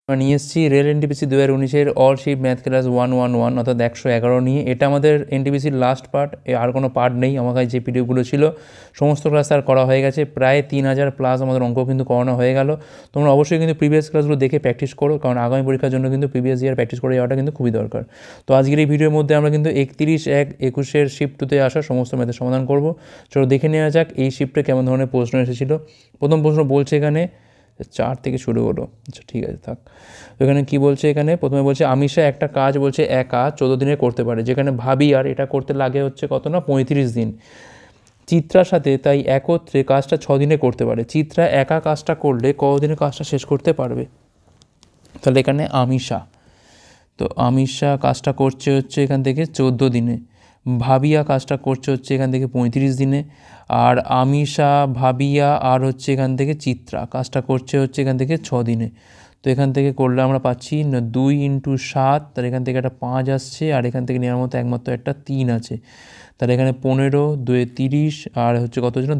আমরা নিয়ে এসেছি রেল এনটিপিসি 2019-এর অল শিপ ম্যাথ ক্লাস 111 অর্থাৎ 111 নিয়ে। এটা আমাদের এনটিপিসির লাস্ট পার্ট, আর কোনো পার্ট নেই। আমার কাছে যে পিডিএফগুলো ছিল সমস্ত ক্লাস আর করা হয়ে গেছে, প্রায় 3000 প্লাস আমাদের অঙ্ক কিন্তু করানো হয়ে গেল। তোমরা অবশ্যই কিন্তু প্রিভিয়াস ক্লাসগুলো দেখে প্র্যাকটিস করো, কারণ আগামী পরীক্ষার জন্য কিন্তু প্রিভিয়াস ইয়ার প্র্যাকটিস করে যাওয়াটা কিন্তু খুবই দরকার। তো আজকের এই ভিডিওর মধ্যে আমরা কিন্তু 31/1/21-এর শিফট 2-তে আসা সমস্ত ম্যাথের সমাধান করব। চলো দেখে নেওয়া যাক এই শিফটে কেমন ধরনের প্রশ্ন এসেছিলো। প্রথম প্রশ্ন বলছে এখানে 4 থেকে শুরু হলো। আচ্ছা ঠিক আছে, থাক। এখানে কি বলছে, এখানে প্রথমে বলছে আমিষা একটা কাজ বলছে একা 14 দিনে করতে পারে, যেখানে ভাবি আর এটা করতে লাগে হচ্ছে কত না 35 দিন। চিত্রার সাথে তাই একত্রে কাজটা 6 দিনে করতে পারে। চিত্রা একা কাজটা করলে কতদিনে কাজটা শেষ করতে পারবে? তাহলে এখানে আমিষা, তো আমিষা কাজটা করছে হচ্ছে এখান থেকে 14 দিনে, ভাবিয়া কাজটা করছে হচ্ছে এখান থেকে 35 দিনে, আর আমিষা, ভাবিয়া আর হচ্ছে এখান থেকে চিত্রা কাজটা করছে হচ্ছে এখান থেকে 6 দিনে। তো এখান থেকে করলে আমরা পাচ্ছি 2 × 7, তার এখান থেকে একটা 5 আসছে, আর এখান থেকে নেওয়ার মতো একমাত্র একটা 3 আছে। তাহলে এখানে 15, 2 30, আর হচ্ছে কত ছিল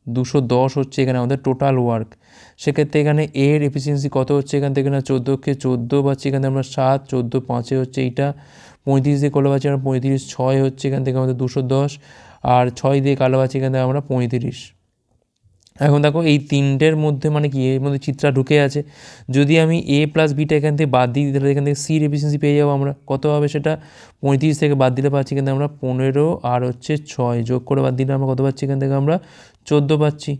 210 হচ্ছে এখানে আমাদের টোটাল ওয়ার্ক। সেক্ষেত্রে এখানে এর এফিসিয়েন্সি কত হচ্ছে এখান থেকে না 14কে 14 পাচ্ছি, এখান থেকে আমরা 7, 14 5 হচ্ছে এইটা, 35 দিয়ে করলে পাচ্ছি আমরা 35, 6 হচ্ছে এখান থেকে আমাদের 210, আর 6 দিয়ে কালো পাচ্ছি এখান থেকে আমরা 35। এখন দেখো এই তিনটের মধ্যে মানে কি এর মধ্যে চিত্রা ঢুকে আছে। যদি আমি এ প্লাস বিটা এখান থেকে বাদ দিই তাহলে এখান থেকে সির এফিসিয়েন্সি পেয়ে যাবো আমরা। কত হবে সেটা? 35 থেকে বাদ দিলে পাচ্ছি এখান থেকে আমরা 15, আর হচ্ছে 6 যোগ করে বাদ দিলে আমরা কত পাচ্ছি এখান থেকে আমরা 14 পাচ্ছি।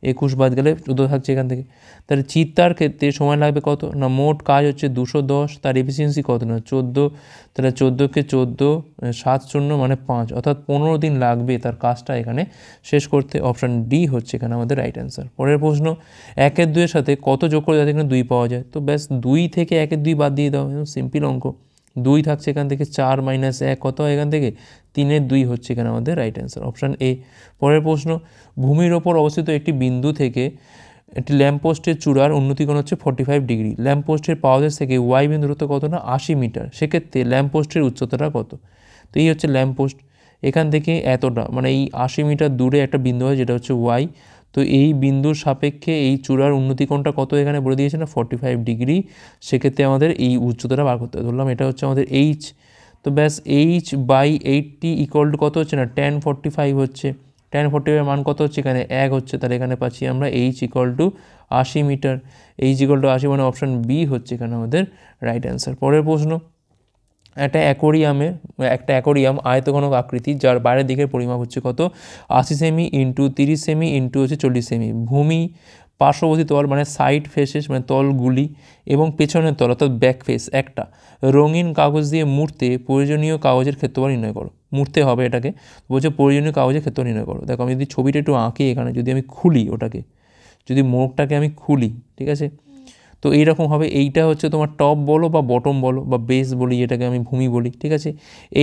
21 বাদ গেলে 14 থাকছে এখান থেকে। তাহলে চিত্রার ক্ষেত্রে সময় লাগবে কত না, মোট কাজ হচ্ছে 210, তার এফিসিয়েন্সি কত না 14। তাহলে 14কে 14, 7 শূন্য মানে 5, অর্থাৎ 15 দিন লাগবে তার কাজটা এখানে শেষ করতে। অপশান ডি হচ্ছে এখানে আমাদের রাইট অ্যান্সার। পরের প্রশ্ন 1 এর 2 এর সাথে কত যোগ করে যাতে এখানে 2 পাওয়া যায়? তো ব্যাস 2 থেকে 1 এর 2 বাদ দিয়ে দাও, সিম্পল অঙ্ক। 2 থাকছে এখান থেকে, 4 - 1 কত হয় এখান থেকে 3 এর 2 হচ্ছে এখানে আমাদের রাইট অ্যান্সার, অপশান এ। পরের প্রশ্ন ভূমির ওপর অবস্থিত একটি বিন্দু থেকে একটি ল্যাম্পপোস্টের চূড়ার উন্নতিকোণ হচ্ছে 45 ডিগ্রি। ল্যাম্পপোস্টের পাওয়ার থেকে ওয়াই বিন্দু দূরত্ব কত না 80 মিটার। সেক্ষেত্রে ল্যাম্পপোস্টের উচ্চতাটা কত? তো এই হচ্ছে ল্যাম্পপোস্ট, এখান থেকে এতটা মানে এই 80 মিটার দূরে একটা বিন্দু হয় যেটা হচ্ছে ওয়াই। তো এই বিন্দুর সাপেক্ষে এই চূড়ার উন্নতিকোণটা কত এখানে বলে দিয়েছে না 45 ডিগ্রি। সেক্ষেত্রে আমাদের এই উচ্চতাটা বার করতে হবে। ধরলাম এটা হচ্ছে আমাদের এইচ। তো ব্যাস H/80 = কত হচ্ছে না tan 45 হচ্ছে। tan 45 মান কত হচ্ছে এখানে 1 হচ্ছে। তাহলে এখানে পাচ্ছি আমরা H = 80 মিটার। H = 80 মানে অপশান বি হচ্ছে এখানে আমাদের রাইট অ্যান্সার। পরের প্রশ্ন একটা অ্যাকোরিয়াম আয়তঘনক আকৃতি, যার বাইরের দিকের পরিমাপ হচ্ছে কত 80 সেমি × 30 সেমি × হচ্ছে 40 সেমি। ভূমি, পার্শ্ববর্তী তল মানে সাইড ফেসেস মানে তলগুলি, এবং পেছনের তল অর্থাৎ ব্যাক ফেস একটা রঙিন কাগজ দিয়ে মুড়তে প্রয়োজনীয় কাগজের ক্ষেত্রফল নির্ণয় করো। মুড়তে হবে এটাকে, বলছে প্রয়োজনীয় কাগজের ক্ষেত্রফল নির্ণয় করো। দেখো আমি যদি ছবিটা একটু আঁকি এখানে, যদি আমি খুলি ওটাকে, যদি মোড়কটাকে আমি খুলি, ঠিক আছে, তো এইরকম হবে। এইটা হচ্ছে তোমার টপ বলো বা বটম বলো বা বেস বলি, এটাকে আমি ভূমি বলি, ঠিক আছে।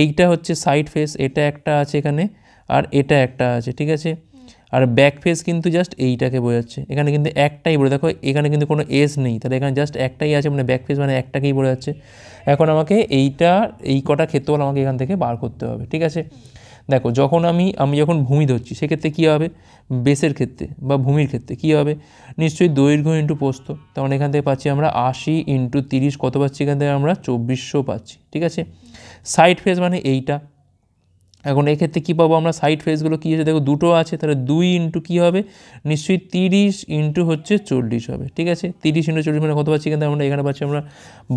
এইটা হচ্ছে সাইড ফেস, এটা একটা আছে এখানে, আর এটা একটা আছে, ঠিক আছে। আর ব্যাক ফেস কিন্তু জাস্ট এইটাকে বোঝাচ্ছে, এখানে কিন্তু একটাই বলে, দেখো এখানে কিন্তু কোনো এস নেই, তাহলে এখানে জাস্ট একটাই আছে মানে ব্যাক ফেস মানে একটাকেই বোঝা যাচ্ছে। এখন আমাকে এই কটা ক্ষেত্রফল আমাকে এখান থেকে বার করতে হবে, ঠিক আছে। দেখো যখন আমি যখন ভূমি ধরছি সেক্ষেত্রে কী হবে, বেসের ক্ষেত্রে বা ভূমির ক্ষেত্রে কী হবে, নিশ্চয়ই দৈর্ঘ্য ইন্টু প্রস্থ। তখন এখান থেকে পাচ্ছি আমরা 80 × 30 কত পাচ্ছি এখান থেকে আমরা 2400 পাচ্ছি, ঠিক আছে। সাইড ফেস মানে এইটা। এখন এক্ষেত্রে কী পাবো আমরা, সাইড ফেসগুলো কী আছে দেখো দুটো আছে, তাহলে 2 × কী হবে, নিশ্চয়ই 30 × হচ্ছে 40 হবে, ঠিক আছে। 30 × 40 মানে কত পাচ্ছি এখান থেকে আমরা, এখানে পাচ্ছি আমরা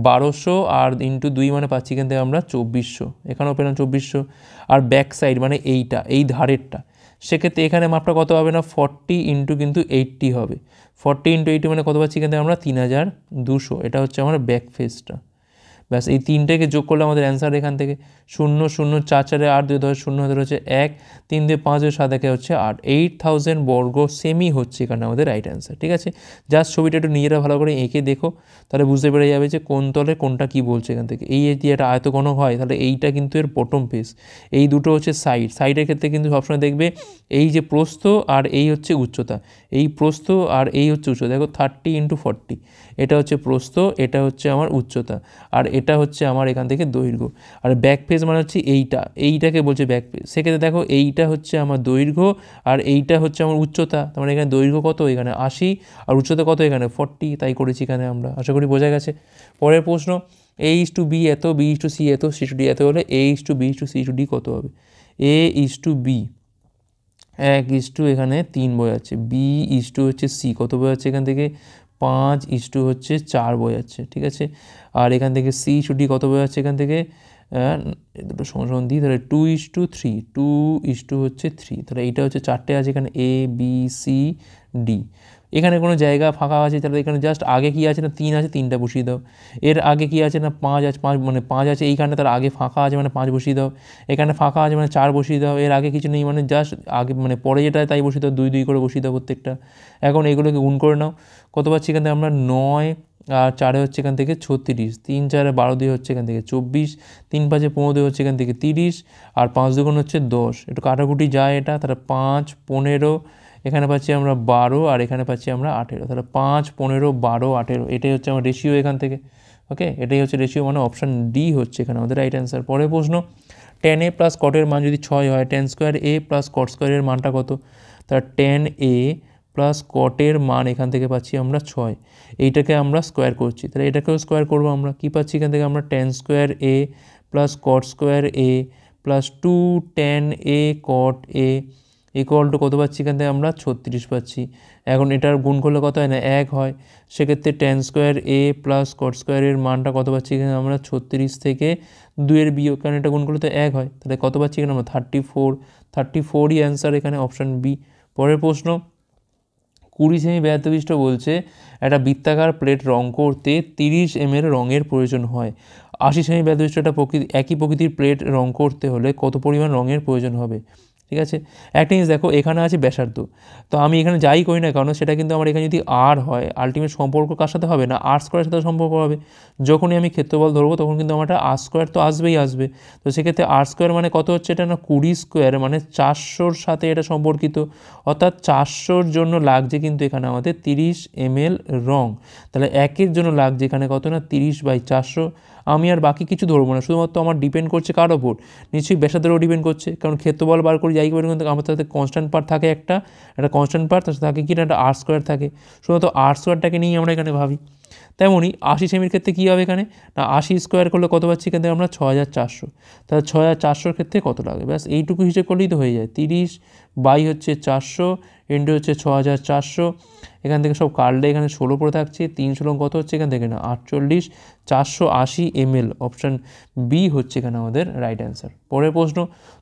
1200, আর × 2 মানে পাচ্ছি এখান থেকে আমরা 2400, এখানেও পেলাম 2400। আর ব্যাক সাইড মানে এইটা, এই ধারেরটা, সেক্ষেত্রে এখানে মাপটা কত হবে না 40 × কিন্তু 80 হবে। 40 × 80 মানে কত পাচ্ছি এখান থেকে আমরা 3200, এটা হচ্ছে আমার ব্যাক ফেসটা। ব্যাস এই তিনটেকে যোগ করলে আমাদের অ্যান্সার এখান থেকে 0 0 4 4 8 2 10 0 হাতে হচ্ছে 1 3 2 5 2 7 1 হচ্ছে 8। 8000 বর্গ সেমি হচ্ছে এখানে আমাদের রাইট অ্যান্সার, ঠিক আছে। জাস্ট ছবিটা একটু নিজেরা ভালো করে এঁকে দেখো, তাহলে বুঝতে পেরে যাবে যে কোন তলে কোনটা কী বলছে এখান থেকে। এই যদি একটা আয়তঘনক হয় তাহলে এইটা কিন্তু এর বটম ফেস, এই দুটো হচ্ছে সাইডের ক্ষেত্রে কিন্তু সবসময় দেখবে এই যে প্রস্থ আর এই হচ্ছে উচ্চতা, এই প্রস্থ আর এই হচ্ছে উচ্চতা। দেখো 30 × 40, এটা হচ্ছে প্রস্থ, এটা হচ্ছে আমার উচ্চতা, আর এটা হচ্ছে আমার এখান থেকে দৈর্ঘ্য। আর ব্যাক ফেজ মানে হচ্ছে এইটাকে বলছে ব্যাক ফেজ। সেক্ষেত্রে দেখো এইটা হচ্ছে আমার দৈর্ঘ্য আর এইটা হচ্ছে আমার উচ্চতা। তার মানে এখানে দৈর্ঘ্য কত, এখানে 80, আর উচ্চতা কত, এখানে 40, তাই করেছি এখানে আমরা। আশা করি বোঝা গেছে। পরের প্রশ্ন, A/B এত, B/C এত, C/D এত হলে A/B/C/D কত হবে? A/B 1 এখানে 3 বোঝাচ্ছে, B/C হচ্ছে C কত বোঝাচ্ছে এখান থেকে 5 হচ্ছে 4 বোঝাচ্ছে, ঠিক আছে। আর এখান থেকে C/D কত বোঝাচ্ছে এখান থেকে, দুটো সমান দিই তাহলে 2:3, 2 হচ্ছে 3, তাহলে এইটা হচ্ছে 4টে আছে এখানে A, B, C, D। এখানে কোনো জায়গা ফাঁকা আছে, তাহলে এখানে জাস্ট আগে কি আছে না 3 আছে, 3টা বসিয়ে দাও। এর আগে কি আছে না 5 আছে, 5 মানে 5 আছে এইখানে, তার আগে ফাঁকা আছে মানে 5 বসিয়ে দাও। এখানে ফাঁকা আছে মানে 4 বসিয়ে দাও। এর আগে কিছু নেই মানে জাস্ট আগে মানে পরে যেটা তাই বসিয়ে দাও, 2 2 করে বসিয়ে দাও প্রত্যেকটা। এখন এগুলোকে গুণ করে নাও, কত পাচ্ছি এখান থেকে আমরা 9, আর 4 হচ্ছে এখান থেকে 36, 3 4 12 2 হচ্ছে এখান থেকে 24, 3 5 15 হচ্ছে এখান থেকে 30, আর 5 2 হচ্ছে 10। একটু কাটাকুটি যায় এটা, তাহলে 5 15, এখানে পাচ্ছি আমরা 12, আর এখানে পাচ্ছি আমরা 18, তাহলে 5 15 12 18, এটাই হচ্ছে আমার রেশিও এখান থেকে। ওকে, এটাই হচ্ছে রেশিও, মানে অপশান ডি হচ্ছে এখানে আমাদের রাইট অ্যান্সার। পরের প্রশ্ন, tan a প্লাস কটের মান যদি 6 হয়, tan square a plus cot স্কোয়ারের মানটা কত? তাহলে tan a প্লাস কটের মান এখান থেকে পাচ্ছি আমরা 6, এইটাকে আমরা স্কোয়ার করছি, তাহলে এটাকেও স্কোয়ার করবো আমরা। কী পাচ্ছি এখান থেকে আমরা tan square a plus cot square a plus 2 tan a cot a equal to কত পাচ্ছি এখান থেকে আমরা 36 পাচ্ছি। এখন এটার গুণ করলে কত হয় না 1 হয়। সেক্ষেত্রে tan square a plus cot স্কোয়ারের মানটা কত পাচ্ছি এখানে আমরা 36 থেকে 2 বিয়োগ, কারণ এটা গুণ করলে তো 1 হয়, তাহলে কত পাচ্ছি এখানে আমরা 34ই অ্যান্সার এখানে অপশান বি। পরের প্রশ্ন, 20 সেমি ব্যাসার্ধবিষ্ট বলছে একটা বৃত্তাকার প্লেট রং করতে 30 ml রঙের প্রয়োজন হয়। 80 সেমি ব্যাসার্ধবিষ্ট একটা একই প্রকৃতির প্লেট রং করতে হলে কত পরিমাণ রঙের প্রয়োজন হবে? ঠিক আছে, একটা জিনিস দেখো, এখানে আছে ব্যাসার্ধ, তো আমি এখানে যাই করি না কারণ সেটা কিন্তু আমার এখানে যদি আর হয়, আলটিমেট সম্পর্ক কার সাথে হবে না আর স্কোয়ারের সাথে সম্পর্ক হবে। যখনই আমি ক্ষেত্রফল ধরবো তখন কিন্তু আমার আর স্কোয়ার তো আসবেই আসবে। তো সেক্ষেত্রে আর স্কোয়ার মানে কত হচ্ছে, এটা না 20 স্কোয়ার মানে 400-র সাথে এটা সম্পর্কিত, অর্থাৎ 400-র জন্য লাগছে কিন্তু এখানে আমাদের 30 ml রং। তাহলে 1-এর জন্য লাগছে এখানে কত না 30/400। আমি আর বাকি কিছু ধরবো না, শুধুমাত্র আমার ডিপেন্ড করছে কার ওপর, নিশ্চয়ই ব্যাসার্ধেরও ডিপেন্ড করছে, কারণ ক্ষেত্রফল বার করে যাই করে কিন্তু আমার সাথে কনস্ট্যান্ট পার্ট থাকে, একটা কনস্ট্যান্ট পার্ট, তার সাথে থাকে কি না একটা আর স্কোয়ার থাকে, শুধুমাত্র আর স্কোয়ারটাকে নিয়েই আমরা এখানে ভাবি। তেমনই 80 সেমির ক্ষেত্রে কী হবে এখানে না 80 স্কোয়ার করলে কত পাচ্ছি এখান থেকে আমরা 6400, তাহলে 6400-র ক্ষেত্রে কত লাগবে, ব্যাস এইটুকু হিসেব করলেই তো হয়ে যায়। 30/400 ইন্টু হচ্ছে 6400, এখান থেকে সব কাটলে এখানে 16 পড়ে থাকছে, 3 16 কত হচ্ছে এখান থেকে না 48, 480 ml, অপশান বি হচ্ছে এখানে আমাদের রাইট অ্যান্সার। পরের প্রশ্ন,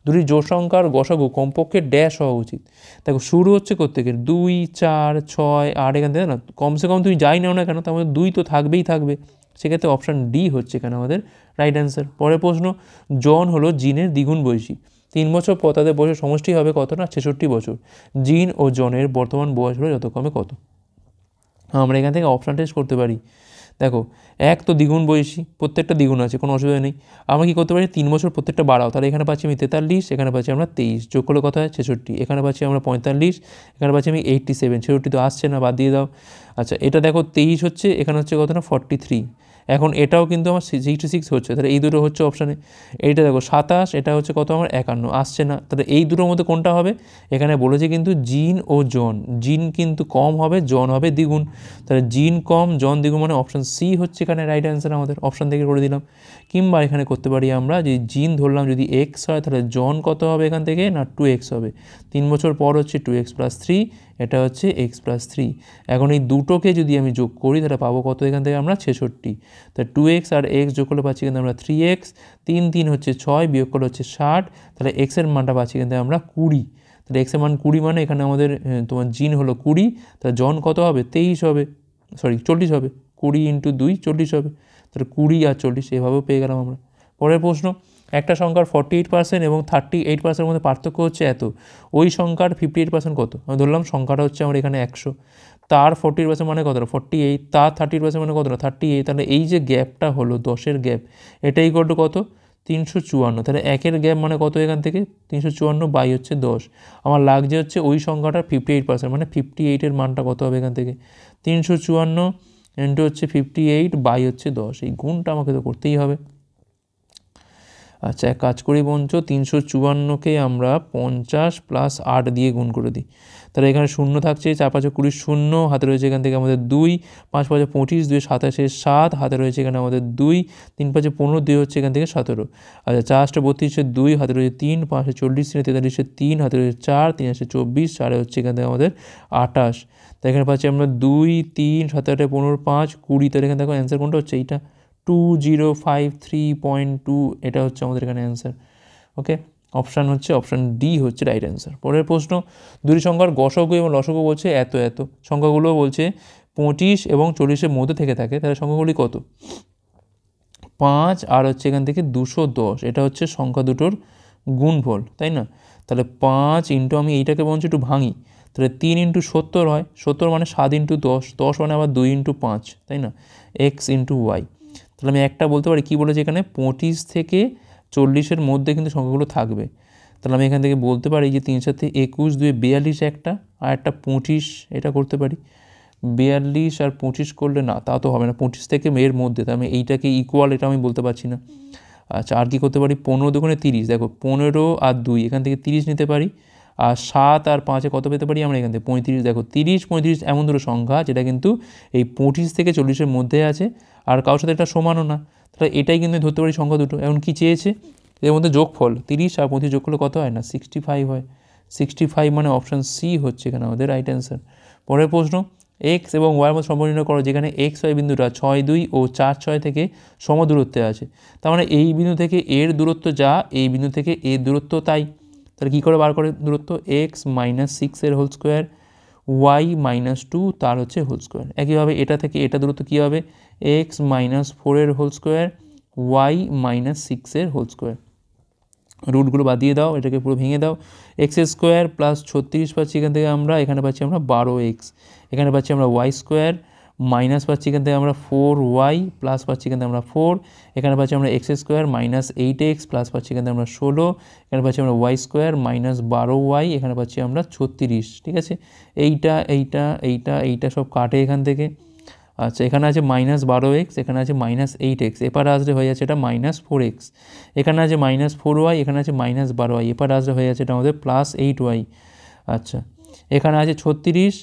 দুটি জোড় সংখ্যার গসাগু কমপক্ষে ড্যাশ হওয়া উচিত। দেখো শুরু হচ্ছে কোত্থেকে 2 4 6 8, এখান থেকে না কমসে কম তুমি যাই নাও না কেন তার মধ্যে 2 তো থাকবেই থাকবে, সেক্ষেত্রে অপশান ডি হচ্ছে এখানে আমাদের রাইট অ্যান্সার। পরের প্রশ্ন, জন হলো জিনের দ্বিগুণ বয়সী, 3 বছর পর তাদের বয়সের সমষ্টি হবে কত না 66 বছর। জিন ও জনের বর্তমান বয়স হলো যথাক্রমে কত? আমরা এখান থেকে অপশান টেস্ট করতে পারি। দেখো, এক তো দ্বিগুণ বয়সী, প্রত্যেকটা দ্বিগুণ আছে, কোনো অসুবিধা নেই। আমরা কী করতে পারি 3 বছর প্রত্যেকটা বাড়াও, তাহলে এখানে পাচ্ছি আমি 43, এখানে পাচ্ছি আমরা 23, যোগ করলে কত হয় 66, এখানে পাচ্ছি আমরা 45, এখানে পাচ্ছি আমি 87, 66 তো আসছে না, বাদ দিয়ে দাও। আচ্ছা, এটা দেখো 23 হচ্ছে, এখানে হচ্ছে কত না 43, এখন এটাও কিন্তু আমার 66 হচ্ছে, তাহলে এই দুটো হচ্ছে অপশানে। এইটা দেখো 27, এটা হচ্ছে কত আমার 51, আসছে না, তাহলে এই দুটোর মধ্যে কোনটা হবে? এখানে বলেছে কিন্তু জিন ও জন, জিন কিন্তু কম হবে, জন হবে দ্বিগুণ, তাহলে জিন কম জন দ্বিগুণ মানে অপশান সি হচ্ছে এখানে রাইট অ্যান্সার আমাদের, অপশান থেকে করে দিলাম। কিংবা এখানে করতে পারি আমরা যে জিন ধরলাম যদি এক্স হয় তাহলে জন কত হবে এখান থেকে না 2x হবে, 3 বছর পর হচ্ছে 2x + 3, এটা হচ্ছে x + 3। এখন এই দুটোকে যদি আমি যোগ করি তাহলে পাবো কত এখান থেকে আমরা 66, তাহলে 2x আর x যোগ করলে পাচ্ছি কিন্তু আমরা 3x, 3 3 হচ্ছে 6, বিয়োগ করলে হচ্ছে 60, তাহলে x এর মানটা পাচ্ছি কিন্তু আমরা 20, তাহলে x এর মান 20 মানে এখানে আমাদের তোমার জিন হলো 20, তাহলে জন কত হবে 23 হবে, 40 হবে, 20 × 2 40 হবে, তাহলে 20 আর 40 এভাবেও পেয়ে গেলাম আমরা। পরের প্রশ্ন, একটা সংখ্যার 48% এবং 38% মধ্যে পার্থক্য হচ্ছে এত, ওই সংখ্যার 58% কত? আমি ধরলাম সংখ্যাটা হচ্ছে আমার এখানে 100, তার 40% মানে কতটা 48, তার 30% মানে কতটা 38, তাহলে এই যে গ্যাপটা হলো 10-এর গ্যাপ, এটা ইকুয়াল টু কত 354, তাহলে একের গ্যাপ মানে কত এখান থেকে 354 বাই হচ্ছে 10। আমার লাগছে হচ্ছে ওই সংখ্যাটার 58%, মানে 58-এর মানটা কত হবে এখান থেকে 354 ইন্টু হচ্ছে 58 বাই হচ্ছে 10, এই গুণটা আমাকে তো করতেই হবে। আচ্ছা, এক কাজ করি বঞ্চ, 354কে আমরা 50 প্লাস 8 দিয়ে গুণ করে দিই। তাহলে এখানে শূন্য থাকছে, 4 5 20 শূন্য, হাতে রয়েছে এখান থেকে আমাদের 2, 5 5 25, 2 27 7, হাতে রয়েছে এখানে আমাদের 2, 3 5 15, 2 হচ্ছে এখান থেকে 17। আচ্ছা, 4 8 32, 2, হাতে রয়েছে 3, 5 40, 43, 3, হাতে রয়েছে 4, 3 8 24, 4 হচ্ছে এখান থেকে আমাদের 28। তো এখানে পাচ্ছি আমরা 2, 3, 7 8 15, 5 20, তাহলে এখানে দেখো অ্যান্সার কোনটা হচ্ছে এইটা 2053.2, এটা হচ্ছে আমাদের এখানে অ্যান্সার। ওকে, অপশান হচ্ছে অপশান ডি হচ্ছে রাইট অ্যান্সার। পরের প্রশ্ন, দুটি সংখ্যার গসগু এবং লসগু বলছে এত এত, সংখ্যাগুলো বলছে 25 এবং 40-এর মধ্যে থেকে থাকে, তাহলে সংখ্যাগুলি কত? 5 আর হচ্ছে এখান থেকে 210, এটা হচ্ছে সংখ্যা দুটোর গুণফল, তাই না? তাহলে 5 ইন্টু, আমি এইটাকে বলছি একটু ভাঙি, তাহলে 3 ইন্টু 70 হয়, 70 মানে 7 ইন্টু 10, 10 মানে আবার 2 ইন্টু 5, তাই না? X into Y. তাহলে আমি একটা বলতে পারি, কী বলেছে এখানে 25 থেকে 40-এর মধ্যে কিন্তু সংখ্যাগুলো থাকবে। তাহলে আমি এখান থেকে বলতে পারি যে 3 সাথে 21, 2 42 একটা, আর একটা 25, এটা করতে পারি। 42 আর 25 করলে না, তা তো হবে না, 25 থেকে এর মধ্যে, তাহলে আমি এইটাকে ইকুয়াল, এটা আমি বলতে পারছি না। আচ্ছা, আর কি করতে পারি, 15 দুগুণে 30, দেখো 15 আর 2, এখান থেকে 30 নিতে পারি, আর 7 আর 5-এ কত পেতে পারি আমরা এখান থেকে 35, দেখো 30 35 এমন দুটো সংখ্যা যেটা কিন্তু এই 25 থেকে 40-এর মধ্যে আছে, আর কারোর সাথে এটা সমানও না, তাহলে এটাই কিন্তু ধরতে পারি সংখ্যা দুটো। এখন কি চেয়েছে, এর মধ্যে যোগফল 30 আর 25 যোগ করলে কত হয় না 65 হয়, 65 মানে অপশান সি হচ্ছে এখানে আমাদের রাইট অ্যান্সার। পরের প্রশ্ন, এক্স এবং ওয়াইয়ের মধ্যে সম্পর্ক নির্ণয় করো, যেখানে এক্স ওয়াই বিন্দুটা 6 2 ও 4 6 থেকে সমদূরত্বে আছে। তার মানে এই বিন্দু থেকে এর দূরত্ব যা, এই বিন্দু থেকে এর দূরত্ব তাই। তাহলে কী করে বার করে দূরত্ব, এক্স মাইনাস 6-এর হোল স্কোয়ার, ওয়াই মাইনাস 2 তার হচ্ছে হোল স্কোয়ার। একইভাবে এটা থেকে এটা দূরত্ব কী হবে, এক্স মাইনাস 4-এর হোল স্কোয়ার, ওয়াই মাইনাস 6-এর হোল স্কোয়ার। রুটগুলো বাদ দিয়ে দাও, এটাকে পুরো ভেঙে দাও, এক্স স্কোয়ার প্লাস 36 পাচ্ছি এখান থেকে আমরা, এখানে পাচ্ছি আমরা 12x, এখানে পাচ্ছি আমরা ওয়াই স্কোয়ার, মাইনাস পাচ্ছি এখান থেকে আমরা 4y, প্লাস পাচ্ছি এখান থেকে আমরা 4, এখানে পাচ্ছি আমরা x square minus 8x, plus পাচ্ছি এখান থেকে আমরা 16, এখানে পাচ্ছি আমরা ওয়াই স্কোয়ার মাইনাস 12y, এখানে পাচ্ছি আমরা 36। ঠিক আছে, এইটা এইটা এইটা এইটা সব কাটে এখান থেকে। আচ্ছা, এখানে আছে -12x, এখানে আছে -8x, এপারে আসলে হয়ে যাচ্ছে এটা -4x, এখানে আছে -4y, এখানে আছে -12y, এপারে আসলে হয়ে যাচ্ছে এটা আমাদের +8y। আচ্ছা, এখানে আছে 36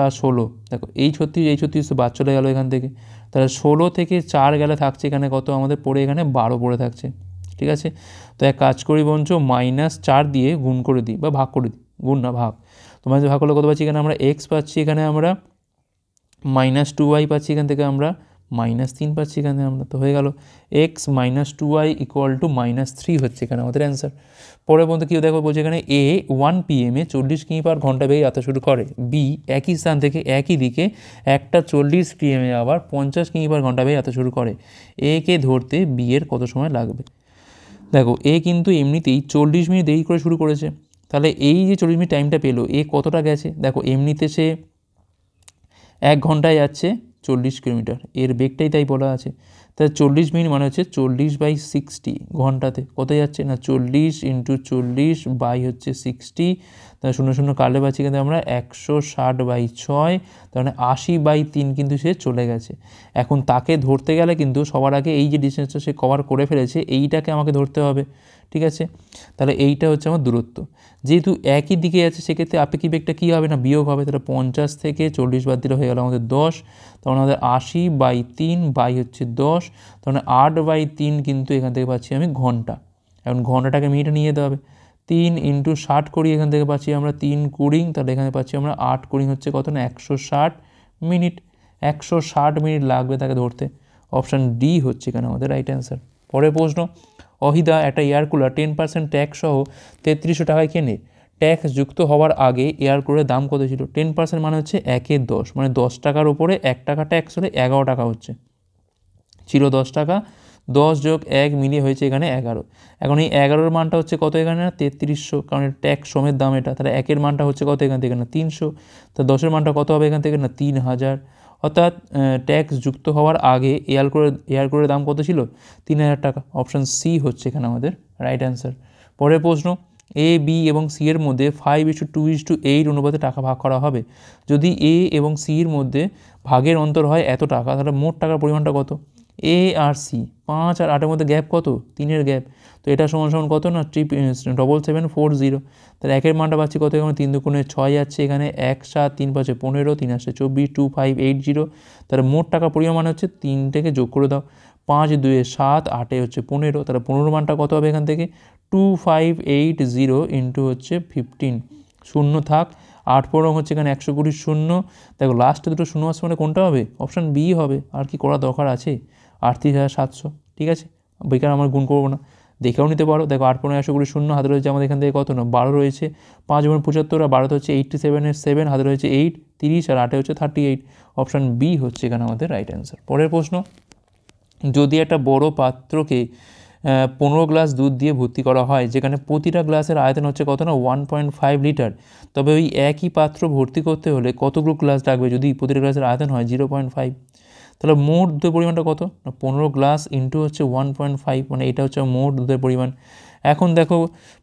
আর 16, দেখো এই 36 তো বাদ চলে গেল এখান থেকে, তাহলে 16 থেকে 4 গেলে থাকছে এখানে কত আমাদের পড়ে, এখানে 12 পড়ে থাকছে। ঠিক আছে, তো এক কাজ করি বঞ্চ, -4 দিয়ে গুণ করে দিই বা ভাগ করে দিই, গুণ না ভাগ, তোমার ভাগ করলে কত পাচ্ছি, এখানে আমরা x পাচ্ছি, এখানে আমরা -2y পাচ্ছি, এখান থেকে আমরা -3 পাচ্ছি এখানে আমরা, তো হয়ে গেল x - 2y = -3 হচ্ছে এখানে আমাদের অ্যান্সার। পরের পর্যন্ত কেউ দেখো বলছে এখানে a 1 PM 40 কিমি/ঘন্টা বেগে যাত্রা শুরু করে, b একই স্থান থেকে একই দিকে একটা 40 PM আবার 50 কিমি/ঘন্টা বেগে যাত্রা শুরু করে, a কে ধরতে b এর কত সময় লাগবে? দেখো a কিন্তু এমনিতেই 40 মিনিট দেরি করে শুরু করেছে, তাহলে এই যে 40 মিনিট টাইমটা পেলো, a কতটা গেছে, দেখো এমনিতে সে 1 ঘন্টায় যাচ্ছে 40 কিলোমিটার, এর বেগটাই তাই বলা আছে, তাহলে 40 মিনিট মানে হচ্ছে 40/60 ঘন্টাতে কত যাচ্ছে না 40 × 40 বাই হচ্ছে 60, তাহলে 0 0 কাটলে পাচ্ছি কিন্তু আমরা 160/6, তার মানে 80/3 কিন্তু সে চলে গেছে। এখন তাকে ধরতে গেলে কিন্তু সবার আগে এই যে ডিস্টেন্সটা সে কভার করে ফেলেছে, এইটাকে আমাকে ধরতে হবে। ঠিক আছে, তাহলে এইটা হচ্ছে আমার দূরত্ব, যেহেতু একই দিকে আছে সেক্ষেত্রে আপেক্ষিক বেগটা কী হবে না বিয়োগ হবে, তাহলে 50 থেকে 40 বাদ দিলে হয়ে গেল আমাদের 10, তখন আমাদের 80/3 বাই হচ্ছে 10, তখন 8/3 কিন্তু এখান থেকে পাচ্ছি আমি ঘন্টা। এখন ঘন্টাটাকে মিনিটে নিয়ে যেতে হবে, 3 × 60 করি, এখান থেকে পাচ্ছি আমরা 3 কুড়ি, তাহলে এখানে পাচ্ছি আমরা 8 কুড়ি হচ্ছে কত না 160 মিনিট, 160 মিনিট লাগবে তাকে ধরতে। অপশান ডি হচ্ছে এখানে আমাদের রাইট অ্যান্সার। পরের প্রশ্ন, অহিদা একটা এয়ার কুলার 10% ট্যাক্স সহ 3300 টাকায় কেনে, ট্যাক্স যুক্ত হওয়ার আগে এয়ার কুলারের দাম কত ছিল? 10% মানে হচ্ছে 1/10, মানে 10 টাকার ওপরে 1 টাকা ট্যাক্স হলে 11 টাকা হচ্ছে, ছিল 10 টাকা, 10 যোগ 1 মিলিয়ে হয়েছে এখানে 11। এখন এই 11-এর মানটা হচ্ছে কত এখানে না 3300, কারণ ট্যাক্স সমেত দাম এটা, তাহলে 1-এর মানটা হচ্ছে কত এখান থেকে না 300, তো 10-এর মানটা কত হবে এখান থেকে না 3000, অর্থাৎ ট্যাক্স যুক্ত হওয়ার আগে এয়ার কোরের দাম কত ছিল? 3000 টাকা। অপশান সি হচ্ছে এখানে আমাদের রাইট অ্যান্সার। পরের প্রশ্ন, এ বি এবং সি এর মধ্যে 5:2:8 অনুপাতে টাকা ভাগ করা হবে। যদি এ এবং সি এর মধ্যে ভাগের অন্তর হয় এত টাকা, তাহলে মোট টাকার পরিমাণটা কত? এ আর সি 5 আর 8-এর মধ্যে গ্যাপ কত? 3-এর গ্যাপ। তো এটা সমান সমান কত না 77740। তাহলে একের মানটা পাচ্ছি কত? এখানে 3 দুগুণে 6 যাচ্ছে, এখানে 1 7 3 5 15, 3 আসছে 24, 2580। তাহলে মোট টাকা পরিমাণ হচ্ছে 3 থেকে যোগ করে দাও, 5 2 7, 8 হচ্ছে 15। তাহলে 15 মানটা কত হবে এখান থেকে? 2580 ইন্টু হচ্ছে 15, শূন্য থাক, 8 পনেরো হচ্ছে এখানে 120 শূন্য। দেখো লাস্টে দুটো শূন্য আসছে মানে কোনটা হবে? অপশান বি হবে। আর কি করা দরকার আছে? 38,700। ঠিক আছে, বেকার আমার গুণ করবো না, দেখেও নিতে পারো। দেখো 8 15 120 শূন্য, হাতে রয়েছে আমাদের এখান থেকে কত না 12 রয়েছে, 5 75 আর 12 হচ্ছে 87-এর 7, হাতে রয়েছে 8, 30 আর 8 হচ্ছে 38। অপশান বি হচ্ছে এখানে আমাদের রাইট অ্যান্সার। পরের প্রশ্ন, যদি একটা বড় পাত্রকে 15 গ্লাস দুধ দিয়ে ভর্তি করা হয়, যেখানে প্রতিটা গ্লাসের আয়তন হচ্ছে কত না 1.5 লিটার, তবে ওই একই পাত্র ভর্তি করতে হলে কতগুলো গ্লাস লাগবে যদি প্রতিটা গ্লাসের আয়তন হয় 0.5? তাহলে মোট দুধের পরিমাণটা কত না 15 গ্লাস ইন্টু হচ্ছে 1.5, মানে এটা হচ্ছে মোট দুধের পরিমাণ। এখন দেখো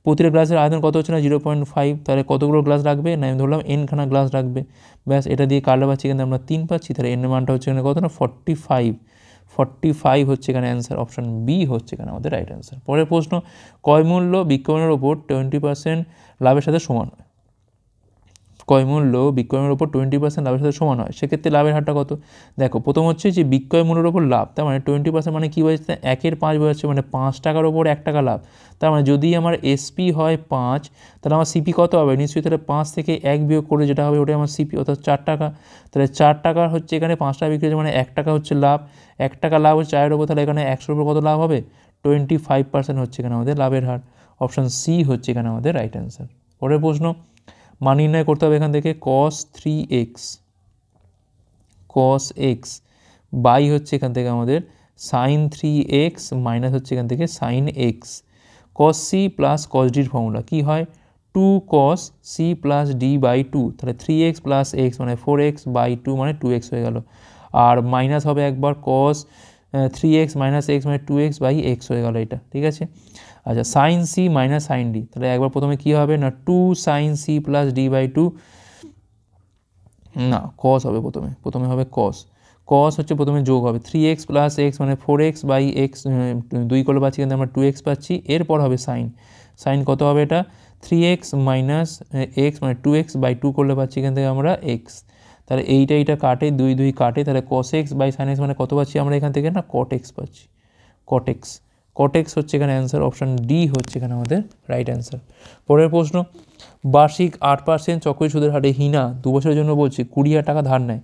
প্রতিটা গ্লাসের আয়তন কত হচ্ছে না 0.5, তাহলে কতগুলো গ্লাস রাখবে না আমি ধরলাম এনখানা গ্লাস রাখবে। ব্যাস, এটা দিয়ে কাটলে পাচ্ছি কিন্তু আমরা 3 পাচ্ছি, তাহলে এনের মানটা হচ্ছে এখানে কত না 45 হচ্ছে এখানে অ্যান্সার। অপশান বি হচ্ছে এখানে আমাদের রাইট অ্যান্সার। পরের প্রশ্ন, ক্রয় মূল্য বিক্রয়ের ওপর 20% লাভের সাথে সমান হয়। ক্রয় মূল্য বিক্রয়ের ওপর 20% লাভের সাথে সমান হয়, সেক্ষেত্রে লাভের হারটা কত? দেখো প্রথম হচ্ছে যে বিক্রয় মূল্যের ওপর লাভ, তার মানে 20% মানে কী বোঝাচ্ছে? 1/5 বোঝাচ্ছে, মানে 5 টাকার ওপর 1 টাকা লাভ। তার মানে যদি আমার এসপি হয় 5, তাহলে আমার সিপি কত হবে? নিশ্চয়ই তাহলে 5 থেকে 1 বিয়োগ করে যেটা হবে ওটাই আমার সিপি, অর্থাৎ 4 টাকা। তাহলে 4 টাকা হচ্ছে এখানে 5 টাকা বিক্রি হচ্ছে, মানে 1 টাকা হচ্ছে লাভ। 1 টাকা লাভ হচ্ছে 4-এর ওপর, তাহলে এখানে 100-এর ওপর কত লাভ হবে? 25% হচ্ছে এখানে আমাদের লাভের হার। অপশান সি হচ্ছে এখানে আমাদের রাইট অ্যান্সার। পরের প্রশ্ন, মান নির্ণয় করতে হবে এখান থেকে cos 3x বাই হচ্ছে এখান থেকে আমাদের sin 3x মাইনাস হচ্ছে এখান থেকে sin x। cos c plus cos d এর ফর্মুলা কী হয়? 2 cos c plus d by 2, তাহলে 3x প্লাস x মানে 4x বাই 2 মানে 2x হয়ে গেল। আর মাইনাস হবে একবার cos 3x মাইনাস x মানে 2x বাই x হয়ে গেল এটা। ঠিক আছে, আচ্ছা sine C minus sine D, তাহলে একবার প্রথমে কী হবে না 2 sine C plus D by 2, না কস হবে প্রথমে হবে কস হচ্ছে প্রথমে যোগ হবে 3x প্লাস এক্স মানে 4x বাই এক্স, 2 করলে পাচ্ছি কিন্তু আমরা 2x পাচ্ছি। এরপর হবে সাইন কত হবে? এটা 3x মাইনাস এক্স মানে 2x বাই 2 করলে পাচ্ছি এখান থেকে আমরা x। তাহলে এইটা কাটে, 2 কাটে, তাহলে cos x by sin x মানে কত পাচ্ছি আমরা এখান থেকে না cot x পাচ্ছি। cot x হচ্ছে এখানে অ্যান্সার। অপশান ডি হচ্ছে এখানে আমাদের রাইট অ্যান্সার। পরের প্রশ্ন, বার্ষিক 8% চক্রবৃদ্ধি সুদের হারে হিনা 2 বছরের জন্য বলছে 20,000 টাকা ধার নেয়,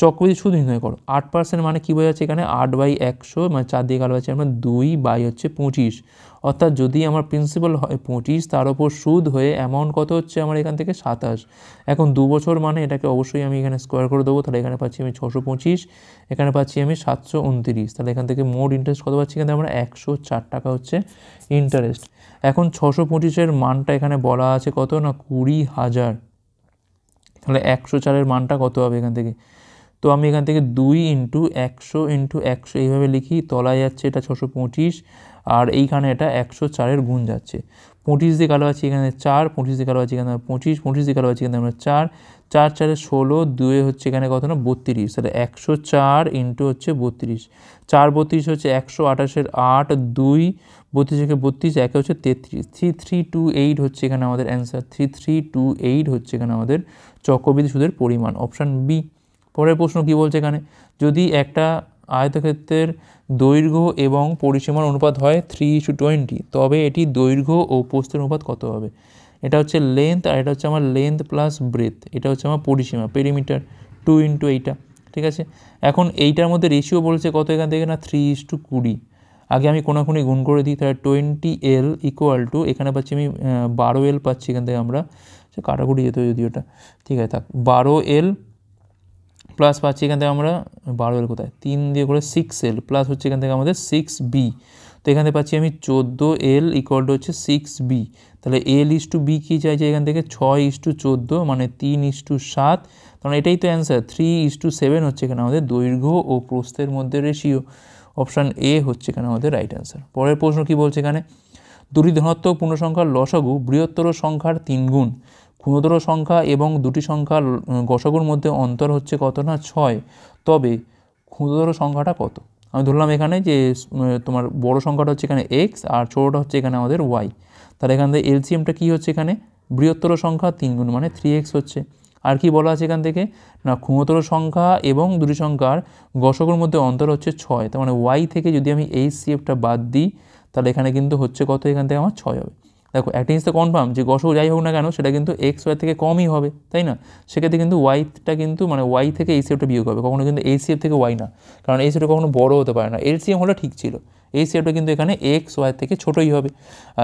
চক্রবৃদ্ধি সুদ নির্ণয় করো। 8% মানে কী বোঝাচ্ছে এখানে? 8/100, মানে 4 দিয়ে কালো পাচ্ছি আমরা 2/25। অর্থাৎ যদি আমার প্রিন্সিপাল হয় 25, তার ওপর সুদ হয়ে অ্যামাউন্ট কত হচ্ছে আমার এখান থেকে 27। এখন 2 বছর মানে এটাকে অবশ্যই আমি এখানে স্কোয়ার করে দেবো, তাহলে এখানে পাচ্ছি আমি 625, এখানে পাচ্ছি আমি 729, তাহলে এখান থেকে মোট ইন্টারেস্ট কত পাচ্ছি? এখানে আমরা 104 টাকা হচ্ছে ইন্টারেস্ট। এখন 625-এর মানটা এখানে বলা আছে কত না 20,000, তাহলে 104-এর মানটা কত হবে এখান থেকে? তো আমি এখান থেকে 2 × 100 এইভাবে লিখি, তলায় যাচ্ছে এটা 625 আর এইখানে এটা 104-এর গুণ যাচ্ছে। 25 দিয়ে কালো আছে এখানে 4, 25 দিয়ে কালো আছে এখানে 25, 25 দিয়ে কালো আছে এখানে আমরা 4, 4 4 16, 2 হচ্ছে এখানে কত না 32, তাহলে 104 × হচ্ছে 32, 4 32 হচ্ছে 128-এর 8, 2 32 থেকে 32, 1 হচ্ছে 33, 3328 হচ্ছে এখানে আমাদের অ্যান্সার। 3328 হচ্ছে এখানে আমাদের চক্রবৃদ্ধি সুদের পরিমাণ। Option B. পরের প্রশ্ন কী বলছে এখানে, যদি একটা আয়তক্ষেত্রের দৈর্ঘ্য এবং পরিসীমার অনুপাত হয় 3:20, তবে এটি দৈর্ঘ্য ও প্রস্থের অনুপাত কত হবে? এটা হচ্ছে লেন্থ আর এটা হচ্ছে আমার লেন্থ প্লাস ব্রেথ, এটা হচ্ছে আমার পরিসীমা পেরিমিটার 2 × এইটা। ঠিক আছে, এখন এইটার মধ্যে রেশিও বলছে কত এখান থেকে না 3:20। আগে আমি কোনাকুনি গুণ করে দিই, তাহলে 20L = এখানে পাচ্ছি আমি 12L পাচ্ছি এখান থেকে আমরা, সে কাটাকুটি যেত যদি ওটা, ঠিক আছে থাক, 12L প্লাস পাচ্ছি এখান থেকে আমরা 12L কোথায় 3 দিয়ে করে 6L প্লাস হচ্ছে এখান থেকে আমাদের 6B। তো এখান থেকে পাচ্ছি আমি 14L ইকুয়াল টু হচ্ছে 6B। তাহলে L/B কী চাইছে এখান থেকে 6/14 মানে 3/7, কারণ এটাই তো অ্যান্সার। 3/7 হচ্ছে এখানে আমাদের দৈর্ঘ্য ও প্রস্থের মধ্যে রেশিও। অপশান এ হচ্ছে এখানে আমাদের রাইট অ্যান্সার। পরের প্রশ্ন কি বলছে এখানে, দুটি ধনাত্মক পূর্ণ সংখ্যার লসাগু বৃহত্তর সংখ্যার 3 গুণ, ক্ষুদ্র সংখ্যা এবং দুটি সংখ্যার গসাগুর মধ্যে অন্তর হচ্ছে কত না 6, তবে ক্ষুদ্র সংখ্যাটা কত? আমি ধরলাম এখানে যে তোমার বড় সংখ্যাটা হচ্ছে এখানে x আর ছোটোটা হচ্ছে এখানে আমাদের y। তাহলে এখান থেকে এলসিএমটা কী হচ্ছে এখানে, বৃহত্তর সংখ্যা 3 গুণ মানে 3x হচ্ছে। আর কি বলা আছে এখান থেকে না, ক্ষুদ্র সংখ্যা এবং দুটি সংখ্যার গসাগুর মধ্যে অন্তর হচ্ছে 6, তার মানে y থেকে যদি আমি HCFটা বাদ দিই তাহলে এখানে কিন্তু হচ্ছে কত, এখান থেকে আমার 6 হবে। দেখো একটা জিনিস তো কনফার্ম যে গসাগু যাই হোক না কেন সেটা কিন্তু XY থেকে কমই হবে, তাই না? সেক্ষেত্রে কিন্তু ওয়াইটা কিন্তু মানে y থেকে HCFটা বিয়োগ হবে, কখনো কিন্তু HCF থেকে y না, কারণ HCFটা কখনো বড় হতে পারে না। LCM হলে ঠিক ছিল, HCFটা কিন্তু এখানে XY থেকে ছোটোই হবে।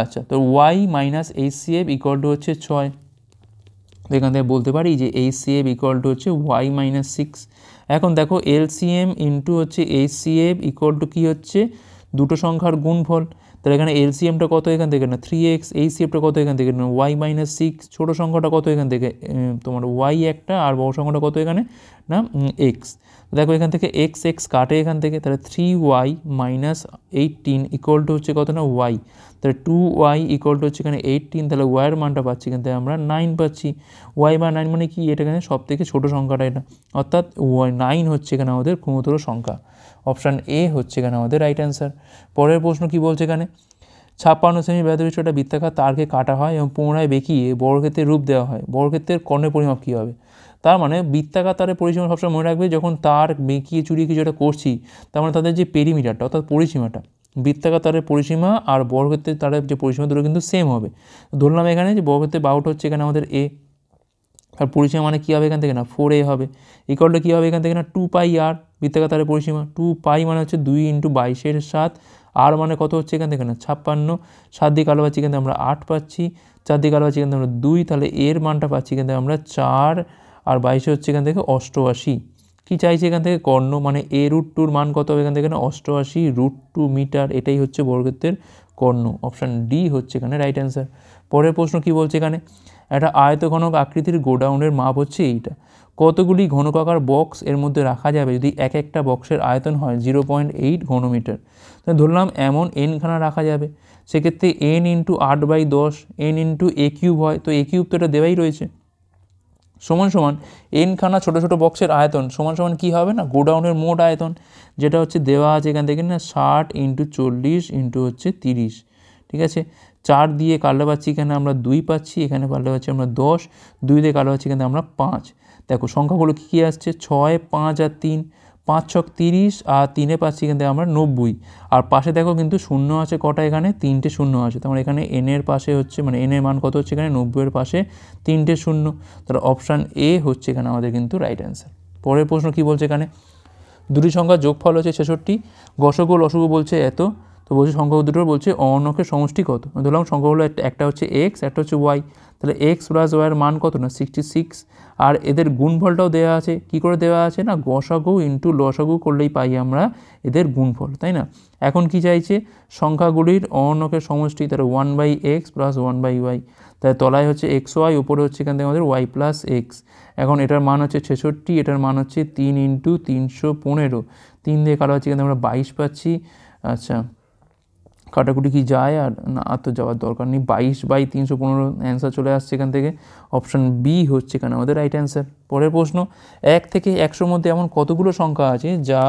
আচ্ছা, তো y minus HCF equal to হচ্ছে 6। এখান থেকে বলতে পারি যে HCF ইকুয়াল টু হচ্ছে y মাইনাস 6। এখন দেখো LCM ইন্টু হচ্ছে HCF ইকুয়াল টু কী হচ্ছে, দুটো সংখ্যার গুণফল। তাহলে এখানে LCMটা কত এখান থেকে না 3x, HCFটা কত এখান থেকে না y মাইনাস 6, ছোটো সংখ্যাটা কত এখান থেকে তোমার y একটা, আর বড় সংখ্যাটা কত এখানে না x। দেখো এখান থেকে x কাটে এখান থেকে, তাহলে 3y মাইনাস 18 ইকুয়াল টু হচ্ছে কত না y। তাহলে 2y ইকুয়াল টু হচ্ছে এখানে 18, তাহলে y এর মানটা পাচ্ছি এখান থেকে আমরা 9 পাচ্ছি। y বা 9 মানে কি, এটা এখানে সব থেকে ছোটো সংখ্যাটা এটা, অর্থাৎ 9 হচ্ছে এখানে আমাদের ক্ষুদ্র সংখ্যা। অপশান এ হচ্ছে এখানে আমাদের রাইট অ্যান্সার। পরের প্রশ্ন কি বলছে এখানে, 56 সেমি ব্যাসার্ধ একটা বৃত্তাকার তারকে কাটা হয় এবং পুনরায় বেঁকিয়ে বর্গক্ষেত্রের রূপ দেওয়া হয়, বর্গক্ষেত্রের কর্ণের পরিমাপ কী হবে? তার মানে বৃত্তাকার তারের পরিসীমা সবসময় মনে রাখবে, যখন তার বেঁকিয়ে চুরিয়ে কিছু একটা করছি তার মানে তাদের যে পেরিমিটারটা অর্থাৎ পরিসীমাটা, বৃত্তাকার তারের পরিসীমা আর বর্গক্ষেত্রের তারের যে পরিসীমা দুটো কিন্তু সেম হবে। ধরলাম এখানে যে বর্গক্ষেত্রের বাহুটা হচ্ছে এখানে আমাদের a, আর পরিসীমা মানে কী হবে এখান থেকে না 4a হবে, ইকুয়ালটা কী হবে এখান থেকে না 2πr, বৃত্তাকার তারের পরিসীমা 2π মানে হচ্ছে 2 × 22/7, আর মানে কত হচ্ছে এখান থেকে না 56, 7 দিয়ে কালো পাচ্ছি কিন্তু আমরা 8 পাচ্ছি, 4 দিয়ে কালো পাচ্ছি কিন্তু আমরা 2, তাহলে এর মানটা পাচ্ছি কিন্তু আমরা 4 আর 22 হচ্ছে এখান থেকে 88। কী চাইছে এখান থেকে কর্ণ, মানে a√2 মান কত হবে এখান থেকে না 88√2 মিটার, এটাই হচ্ছে বর্গক্ষেত্রের কর্ণ। অপশান ডি হচ্ছে এখানে রাইট অ্যান্সার। পরের প্রশ্ন কি বলছে এখানে, একটা আয়তঘনক আকৃতির গোডাউনের মাপ হচ্ছে এইটা, কতগুলি ঘনকাকার বক্স এর মধ্যে রাখা যাবে যদি এক একটা বক্সের আয়তন হয় 0.8 ঘনমিটার। তো ধরলাম এমন n-খানা রাখা যাবে, সেক্ষেত্রে n × 8/10 n × a³ হয়, তো a³ তো এটা দেওয়াই রয়েছে, সমান সমান n-খানা ছোটো ছোটো বক্সের আয়তন সমান সমান কী হবে না গোডাউনের মোট আয়তন, যেটা হচ্ছে দেওয়া আছে এখান থেকে না 60 × 40 × হচ্ছে 30। ঠিক আছে, 4 দিয়ে কাটলে পাচ্ছি এখানে আমরা 2 পাচ্ছি, এখানে পারলে পাচ্ছি আমরা 10, 2 দিয়ে কাটলে পাচ্ছি এখানে আমরা 5। দেখো সংখ্যাগুলো কী কী আসছে 6, 5 আর 3, 5 × 30 আর 3-এ পাচ্ছি এখান থেকে আমরা 90, আর পাশে দেখো কিন্তু শূন্য আছে কটা এখানে 3টে শূন্য আছে, তার মানে এখানে n-এর পাশে হচ্ছে মানে n-এর মান কত হচ্ছে এখানে 90-এর পাশে 3টে শূন্য, তাহলে অপশান এ হচ্ছে এখানে আমাদের কিন্তু রাইট অ্যান্সার। পরের প্রশ্ন কি বলছে এখানে, দুটি সংখ্যার যোগফল হচ্ছে 66, গসগু লসগু বলছে এত, তো বলছে সংখ্যা দুটোর বলছে অনকের সমষ্টি কত। ধরলাম সংখ্যাগুলো একটা হচ্ছে এক্স একটা হচ্ছে ওয়াই, তাহলে এক্স প্লাস ওয়াইয়ের মান কত না 66, আর এদের গুণফলটাও দেওয়া আছে, কি করে দেওয়া আছে না গসাগু ইন্টু লসাগু করলেই পাই আমরা এদের গুণফল, তাই না? এখন কি চাইছে সংখ্যাগুলির অনকের সমষ্টি, তাহলে 1/x প্লাস 1/y, তাহলে তলায় হচ্ছে এক্স ওয়াই, উপরে হচ্ছে এখান থেকে আমাদের ওয়াই প্লাস এক্স। এখন এটার মান হচ্ছে 66, এটার মান হচ্ছে 3 × 315, 3 দিয়ে কাটা হচ্ছে এখানে আমরা 22 পাচ্ছি। আচ্ছা, কাটাকুটি কি যায় আর না, আর তো যাওয়ার দরকার নেই, 22/315 অ্যান্সার চলে আসছে এখান থেকে। অপশান বি হচ্ছে এখানে আমাদের রাইট অ্যান্সার। পরের প্রশ্ন, 1 থেকে 100-র মধ্যে এমন কতগুলো সংখ্যা আছে যা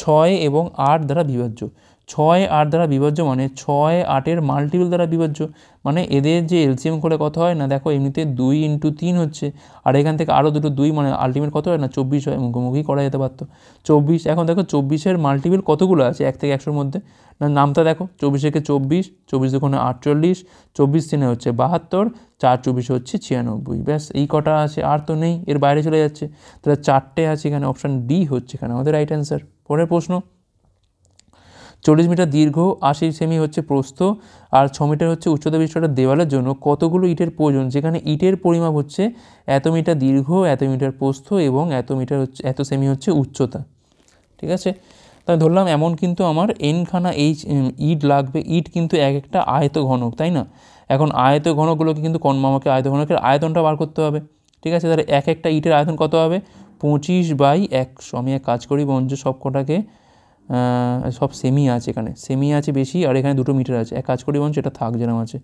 6 এবং 8 দ্বারা বিভাজ্য? 6 8 দ্বারা বিভাজ্য মানে 6 8-এর মাল্টিপল দ্বারা বিভাজ্য, মানে এদের যে এলসিএম করে কত হয় না দেখো এমনিতে 2 × 3 হচ্ছে, আর এখান থেকে আরও দুটো 2 মানে আলটিমেট কত হয় না 24 হয়, মুখোমুখি করা যেতে পারতো 24। এখন দেখো 24-এর মাল্টিপল কতগুলো আছে 1 থেকে 100-র মধ্যে, না নামটা দেখো 24 × 24, 24 × 48, 24 × 3 হচ্ছে 72, 4 × 24 হচ্ছে 96, ব্যাস এই কটা আছে, আর তো নেই, এর বাইরে চলে যাচ্ছে, তাহলে 4টে আছে এখানে। অপশান ডি হচ্ছে এখানে আমাদের রাইট অ্যান্সার। পরের প্রশ্ন, 40 মিটার দীর্ঘ 80 সেমি হচ্ছে প্রস্থ আর 6 মিটার হচ্ছে উচ্চতা বিশিষ্ট দেওয়ালের জন্য কতগুলো ইটের প্রয়োজন, যেখানে ইটের পরিমাপ হচ্ছে এত মিটার দীর্ঘ, এত মিটার প্রস্থ এবং এত মিটার হচ্ছে এত সেমি হচ্ছে উচ্চতা। ঠিক আছে, তাই ধরলাম এমন কিন্তু আমার এনখানা ইট লাগবে। ইট কিন্তু এক একটা আয়ত ঘনক, তাই না? এখন আয়ত ঘনকগুলোকে কিন্তু আমাকে আয়ত ঘনকের আয়তনটা বার করতে হবে, ঠিক আছে? তাহলে এক একটা ইটের আয়তন কত হবে? 25/100। আমি এক কাজ করি বঞ্চ, সব কটাকে সব সেমি আছে, এখানে সেমি আছে বেশি, আর এখানে 2 মিটার আছে। এক কাজ করি বঞ্চ, এটা থাক যেরকম আছে,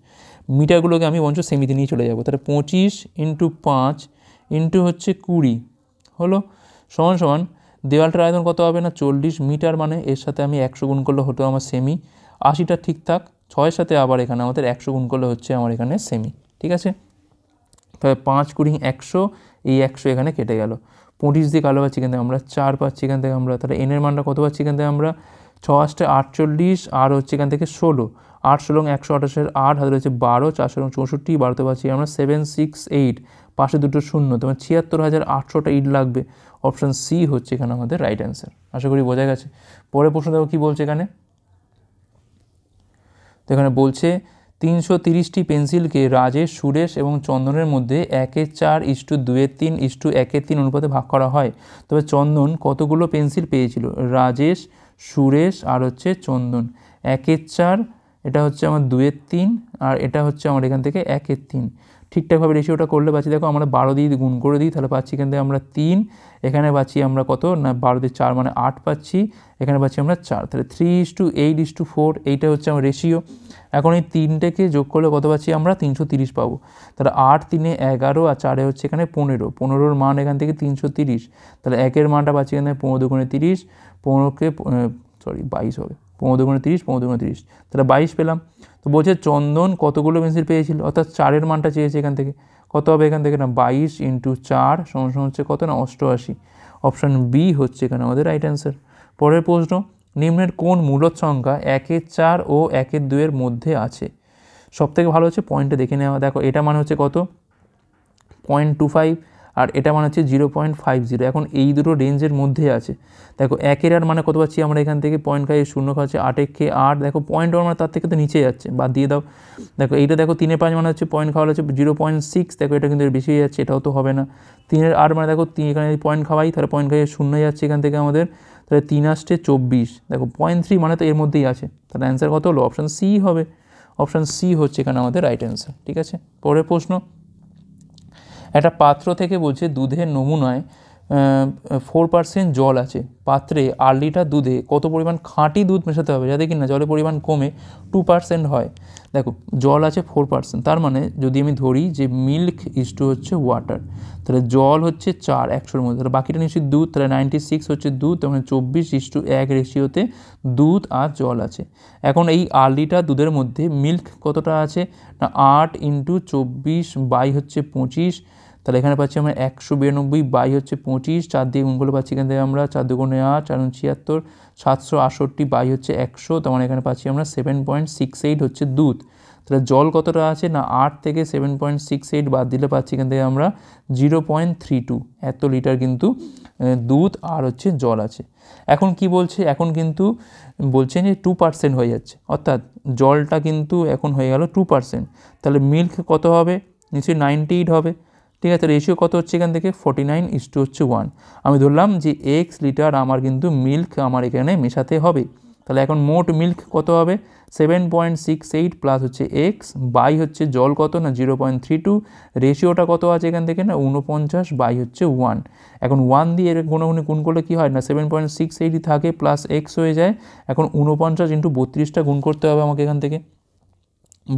মিটারগুলোকে আমি বঞ্চ সেমিতে নিয়ে চলে যাবো। তাহলে 25 × 5 × হচ্ছে 20 হলো সমান সমান দেওয়ালটার আয়তন কত হবে না 40 মিটার, মানে এর সাথে আমি 100 গুণ করলে হতো আমার সেমি। 80টা ঠিকঠাক, 6-এর সাথে আবার এখানে আমাদের 100 গুণ করলে হচ্ছে আমার এখানে সেমি, ঠিক আছে? তাহলে 5 × 100, এই 100 এখানে কেটে গেল। 25 দিয়ে কালো পাচ্ছি এখান থেকে আমরা 4 পাচ্ছি এখান থেকে আমরা। তাহলে এনের মানটা কত পাচ্ছি এখান থেকে আমরা? 6 × 8 = 48, আর হচ্ছে এখান থেকে 16, 8 × 16 128, 8 হাতে রয়েছে 12, 4 × 64, 12তে পাচ্ছি আমরা 768, পাশে দুটো শূন্য, তোমার 76,800টা ইট লাগবে। অপশান সি হচ্ছে এখানে আমাদের রাইট অ্যান্সার। আশা করি বোঝা গেছে। পরের প্রশ্ন দেখো কী বলছে এখানে। তো এখানে বলছে 330টি পেন্সিলকে রাজেশ, সুরেশ এবং চন্দনের মধ্যে 1/4:2/3:1/3 অনুপাতে ভাগ করা হয়। তবে চন্দন কতগুলো পেন্সিল পেয়েছিল? রাজেশ, সুরেশ আর হচ্ছে চন্দন। 1/4, এটা হচ্ছে আমার 2/3, আর এটা হচ্ছে আমার এখান থেকে 1/3। ঠিকঠাকভাবে রেশিওটা করলে পাচ্ছি, দেখো আমরা 12 দিয়ে গুণ করে দিই, তাহলে পাচ্ছি এখান থেকে আমরা 3, এখানে পাচ্ছি আমরা কত না 12 দিয়ে 4 মানে 8 পাচ্ছি, এখানে পাচ্ছি আমরা 4। তাহলে 3:8:4 এইটা হচ্ছে আমার রেশিও। এখন এই 3টেকে যোগ করলে কত পাচ্ছি আমরা? 330 পাবো। তাহলে 8 3 11 আর 4 হচ্ছে এখানে 15, 15-র মান এখান থেকে 330। তাহলে 1-এর মানটা পাচ্ছি এখানে 15 × 30, 15কে 22 হবে, 15 × 30, 15 × 30, তাহলে 22 পেলাম। তো বলছে চন্দন কতগুলো পেন্সিল পেয়েছিল, অর্থাৎ 4-এর মানটা চেয়েছে এখান থেকে। কত হবে এখান থেকে না 22 × 4 = হচ্ছে কত না 88। অপশান বি হচ্ছে এখানে আমাদের রাইট অ্যান্সার। পরের প্রশ্ন, নিম্নের কোন মূলদ সংখ্যা 1/4 ও 1/2 মধ্যে আছে? সবথেকে ভালো হচ্ছে পয়েন্টটা দেখে নেওয়া। দেখো এটা মানে হচ্ছে কত 0.25, আর এটা মানে হচ্ছে 0.50। এখন এই দুটো রেঞ্জের মধ্যে আছে। দেখো 1-এর আর মানে কত পাচ্ছি আমরা এখান থেকে 0.5, 0 খাচ্ছে 8 8, দেখো 0.1 মানে তার থেকে তো নিচে যাচ্ছে, বাদ দিয়ে দাও। দেখো এইটা দেখো 3/5 মানে হচ্ছে পয়েন্ট খাওয়া হচ্ছে 0.6, দেখো এটা কিন্তু বেশি হয়ে যাচ্ছে, এটাও তো হবে না। 3-এর আর মানে দেখো এখানে পয়েন্ট খাওয়াই, তাহলে 0.5 0 যাচ্ছে এখান থেকে আমাদের, তাহলে 3 আসছে 24, দেখো 0.3 মানে তো এর মধ্যেই আছে, তাহলে অ্যান্সার কত হলো? অপশান সি হবে। অপশান সি হচ্ছে এখানে আমাদের রাইট অ্যান্সার, ঠিক আছে? পরের প্রশ্ন, একটা পাত্র থেকে বলছে দুধের নমুনায় 4% জল আছে। পাত্রে 8 লিটার দুধে কত পরিমাণ খাঁটি দুধ মেশাতে হবে যাতে কিনা জলের পরিমাণ কমে 2% হয়? দেখো জল আছে 4%, তার মানে যদি আমি ধরি যে মিল্ক হচ্ছে ওয়াটার, তাহলে জল হচ্ছে 4 100-র মধ্যে, তাহলে বাকিটা নিশ্চয়ই দুধ, তাহলে 96 হচ্ছে দুধ, তখন 24:1 রেশিওতে দুধ আর জল আছে। এখন এই 8 লিটার দুধের মধ্যে মিল্ক কতটা আছে না 8 × 24 হচ্ছে 25, তাহলে এখানে পাচ্ছি আমরা 192 হচ্ছে 25, 4 দিয়ে গুণ করলে পাচ্ছি এখান থেকে আমরা 4 2 8, 4 76, 768 হচ্ছে 100, তার মানে এখানে পাচ্ছি আমরা 7.68 হচ্ছে দুধ। তাহলে জল কতটা আছে না 8 থেকে 7.68 বাদ দিলে পাচ্ছি এখান থেকে আমরা 0.32, এত লিটার কিন্তু দুধ আর হচ্ছে জল আছে। এখন কি বলছে, এখন কিন্তু বলছেন যে 2% হয়ে যাচ্ছে, অর্থাৎ জলটা কিন্তু এখন হয়ে গেল 2%, তাহলে মিল্ক কত হবে? নিশ্চয়ই 98 হবে, ঠিক আছে? রেশিও কত হচ্ছে এখান থেকে 49:1। আমি ধরলাম যে x লিটার আমার কিন্তু মিল্ক আমার এখানে মেশাতে হবে, তাহলে এখন মোট মিল্ক কত হবে? 7.68 প্লাস হচ্ছে x বাই হচ্ছে জল কত না 0.32, রেশিওটা কত আছে এখান থেকে না 49 বাই হচ্ছে 1। এখন 1 দিয়ে এর গুণাগুণি গুণ করলে কী হয় না 7.68 থাকে প্লাস x হয়ে যায়। এখন 49 × 32টা গুণ করতে হবে আমাকে এখান থেকে,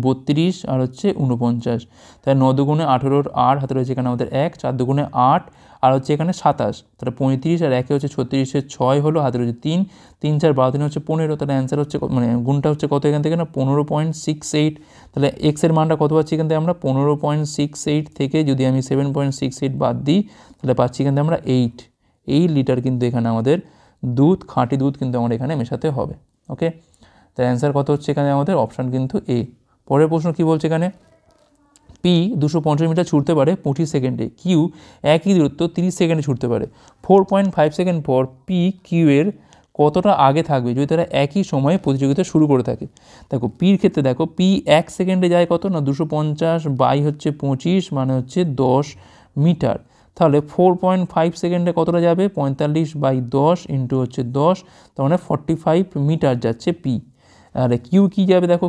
32 আর হচ্ছে 49, তাহলে 9 2 18, আর হাতে রয়েছে এখানে আমাদের 1, 4 2 8 আর হচ্ছে এখানে 27, তাহলে 35 আর 1 হচ্ছে 36, 6 হলো, হাতে রয়েছে 3, 3 4 12 3 হচ্ছে 15, তাহলে অ্যান্সার হচ্ছে মানে গুণটা হচ্ছে কত এখান থেকে না 15.68। তাহলে এক্সের মানটা কত পাচ্ছি এখান থেকে আমরা 15.68 থেকে যদি আমি 7.68 বাদ দিই তাহলে পাচ্ছি এখান থেকে আমরা 8 লিটার কিন্তু এখানে আমাদের দুধ, খাঁটি দুধ কিন্তু আমার এখানে মেশাতে হবে। ওকে, তাই অ্যান্সার কত হচ্ছে এখানে আমাদের অপশান কিন্তু এ। পরের প্রশ্ন কি বলছে এখানে, পি 250 মিটার ছুটতে পারে 25 সেকেন্ডে, কিউ একই দূরত্ব 30 সেকেন্ডে ছুটতে পারে। 4.5 সেকেন্ড পর পি কিউ এর কতটা আগে থাকবে যদি তারা একই সময়ে প্রতিযোগিতা শুরু করে থাকে? দেখো পির ক্ষেত্রে দেখো পি 1 সেকেন্ডে যায় কত না 250 বাই হচ্ছে 25 মানে হচ্ছে 10 মিটার, তাহলে 4.5 সেকেন্ডে কতটা যাবে, 45/10 ইন্টু হচ্ছে 10, তার মানে 45 মিটার যাচ্ছে পি। আর কিউ কী যাবে দেখো,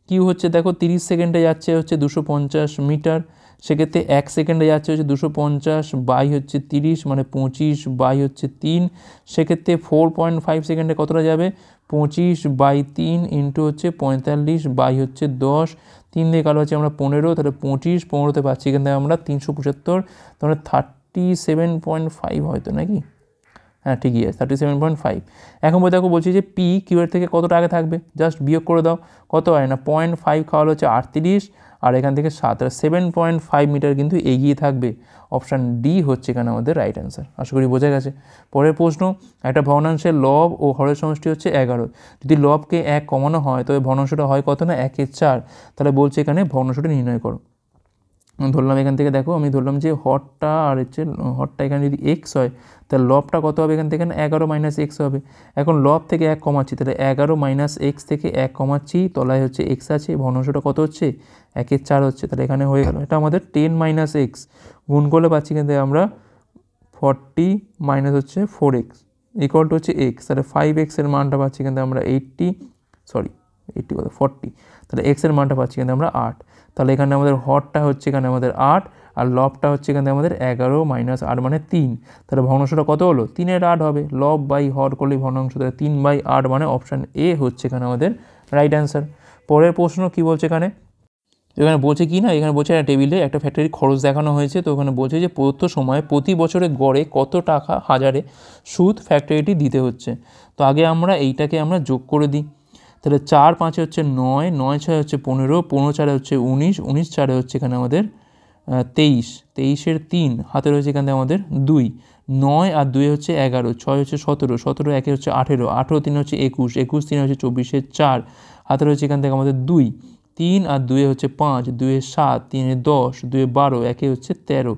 কিউ হচ্ছে দেখো 30 সেকেন্ডে যাচ্ছে হচ্ছে 250 মিটার, সেক্ষেত্রে 1 সেকেন্ডে যাচ্ছে হচ্ছে 250 বাই হচ্ছে 30 মানে 25 বাই হচ্ছে 3, সেক্ষেত্রে 4.5 সেকেন্ডে কতটা যাবে, 25/3 ইন্টু হচ্ছে 45 বাই হচ্ছে 10, 3 দিয়ে কালো হচ্ছে আমরা 15, তাহলে 15তে পাচ্ছি এখান থেকে আমরা 375, তাহলে 37.5 হয়তো নাকি, হ্যাঁ ঠিকই আছে 37.5। এখন দেখো বলছি যে পি কিউয়ের থেকে কতটা আগে থাকবে, জাস্ট বিয়োগ করে দাও, কত হয় না 0.5 খাওয়ালো হচ্ছে 38, আর এখান থেকে 7.5 মিটার কিন্তু এগিয়ে থাকবে। অপশান ডি হচ্ছে এখানে আমাদের রাইট অ্যান্সার। আশা করি বোঝা গেছে। পরের প্রশ্ন, একটা ভগ্নাংশের লব ও হরের সমষ্টি হচ্ছে 11, যদি লবকে 1 কমানো হয় তবে ভগ্নাংশটা হয় কত না 1/4, তাহলে বলছে এখানে ভগ্নাংশটা নির্ণয় করো। ধরলাম এখান থেকে দেখো আমি ধরলাম যে হরটা আর হচ্ছে হরটা এখানে যদি এক্স হয় তাহলে লবটা কত হবে, এখান থেকে 11 মাইনাস এক্স হবে। এখন লব থেকে 1 কমাচ্ছি, তাহলে 11 মাইনাস এক্স থেকে 1 কমাচ্ছি, তলায় হচ্ছে এক্স আছে, ভগ্নাংশটা কত হচ্ছে 1/4 হচ্ছে, তাহলে এখানে হয়ে গেল এটা আমাদের 10 মাইনাস এক্স, গুণ করলে পাচ্ছি এখান থেকে আমরা 40 মাইনাস হচ্ছে 4x ইকুয়াল টু হচ্ছে এক্স, তাহলে 5x এর মানটা পাচ্ছি এখান থেকে আমরা 40, তাহলে এক্সের মানটা পাচ্ছি এখানে আমরা 8, তাহলে এখানে আমাদের হরটা হচ্ছে এখানে আমাদের 8 আর লবটা হচ্ছে এখানে আমাদের 11 মাইনাস 8 মানে 3, তাহলে ভগ্নাংশটা কত হলো 3/8 হবে, লব বাই হর করলে ভগ্নাংশ, তাহলে 3/8 মানে অপশান এ হচ্ছে এখানে আমাদের রাইট অ্যান্সার। পরের প্রশ্ন কি বলছে এখানে বলছে কি না, এখানে বলছে একটা টেবিলে একটা ফ্যাক্টরির খরচ দেখানো হয়েছে, তো ওখানে বলছে যে প্রদত্ত সময়ে প্রতি বছরে গড়ে কত টাকা হাজারে সুদ ফ্যাক্টরিটি দিতে হচ্ছে। তো আগে আমরা এইটাকে আমরা যোগ করে দিই, তাহলে 4×5 হচ্ছে 9, 9×6 হচ্ছে 15, 15×4 হচ্ছে 19, 19×4 হচ্ছে এখানে আমাদের 23, 23-এর 3 হাতে রয়েছে এখান থেকে আমাদের 2, 9 আর 2 হচ্ছে 11, 6 হচ্ছে 17, 17 1 হচ্ছে 18, 18 3 হচ্ছে 21, 21 3 হচ্ছে 24-এর 4 হাতে রয়েছে এখান থেকে আমাদের 2, 3 আর 2 হচ্ছে 5, 2 7, 3 10, 2 12, 1 হচ্ছে 13,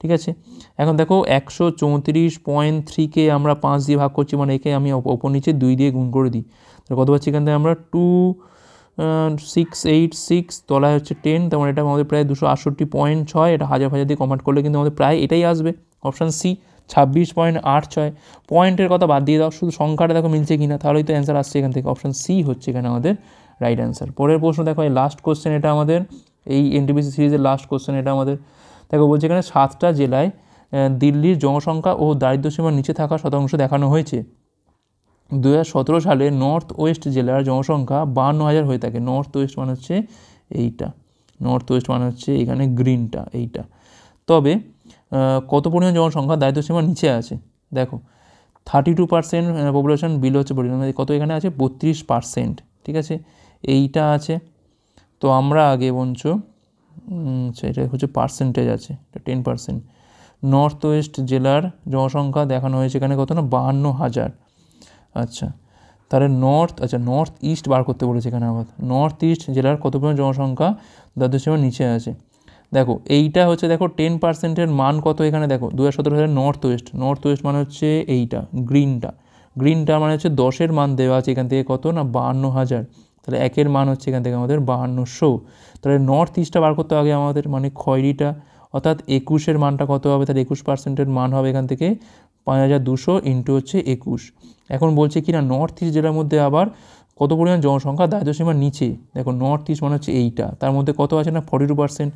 ঠিক আছে। এখন দেখো 134.3কে আমরা 5 দিয়ে ভাগ করছি, মানে একে আমি ওপর নিচে 2 দিয়ে গুণ করে দিই, তাহলে কত পাচ্ছি এখান থেকে আমরা 2686, তলায় হচ্ছে 10, তার মানে এটা আমাদের প্রায় 268.6, এটা হাজার দিয়ে কনভার্ট করলে কিন্তু আমাদের প্রায় এটাই আসবে, অপশান সি 26.86। পয়েন্টের কথা বাদ দিয়ে দাও, শুধু সংখ্যাটা দেখো মিলছে কিনা, তাহলেই তো অ্যান্সার আসছে এখান থেকে, অপশান সি হচ্ছে এখানে আমাদের রাইট অ্যান্সার। পরের প্রশ্ন দেখো, এই লাস্ট কোশ্চেন এটা আমাদের এই এনটিপিসি সিরিজের লাস্ট কোশ্চেন এটা আমাদের, দেখো বলছে এখানে 7টা জেলায় দিল্লির জনসংখ্যা ও দারিদ্র্যসীমার নিচে থাকা শতাংশ দেখানো হয়েছে। 2017 সালে নর্থ ওয়েস্ট জেলার জনসংখ্যা 52,000 হয়ে থাকে। নর্থ ওয়েস্ট মানে হচ্ছে এইটা, নর্থ ওয়েস্ট মানে হচ্ছে এখানে গ্রিনটা এইটা। তবে কত পরিমাণ জনসংখ্যা দারিদ্র্যসীমার নিচে আছে, দেখো 32% পপুলেশন বিলো হচ্ছে কত এখানে আছে 32%, ঠিক আছে এইটা আছে। তো আমরা আগে বঞ্চ সেটা হচ্ছে পার্সেন্টেজ আছে, এটা 10%। নর্থ ওয়েস্ট জেলার জনসংখ্যা দেখানো হয়েছে এখানে কত না 52,000। আচ্ছা তাহলে নর্থ ইস্ট বার করতে বলেছে এখানে আবার, নর্থ ইস্ট জেলার কত পরিমাণ জনসংখ্যা দারিদ্র্যসীমার নিচে আছে। দেখো এইটা হচ্ছে দেখো 10%-এর মান কত এখানে দেখো 2017 সালে নর্থ ওয়েস্ট মানে হচ্ছে এইটা গ্রিনটা মানে হচ্ছে 10-এর মান দেওয়া আছে এখান থেকে কত না 52,000, তাহলে 1-এর মান হচ্ছে এখান থেকে আমাদের 5200। তাহলে নর্থ ইস্টটা বার করতে আগে আমাদের মানে খয়েরিটা, অর্থাৎ 21-এর মানটা কত হবে, তাহলে 21%-এর মান হবে এখান থেকে 5200 ইন্টু হচ্ছে 21। এখন বলছে কি না নর্থ ইস্ট জেলার মধ্যে আবার কত পরিমাণ জনসংখ্যা দারিদ্র্যসীমার নিচে, দেখো নর্থ ইস্ট মানে হচ্ছে এইটা, তার মধ্যে কত আছে না 42%,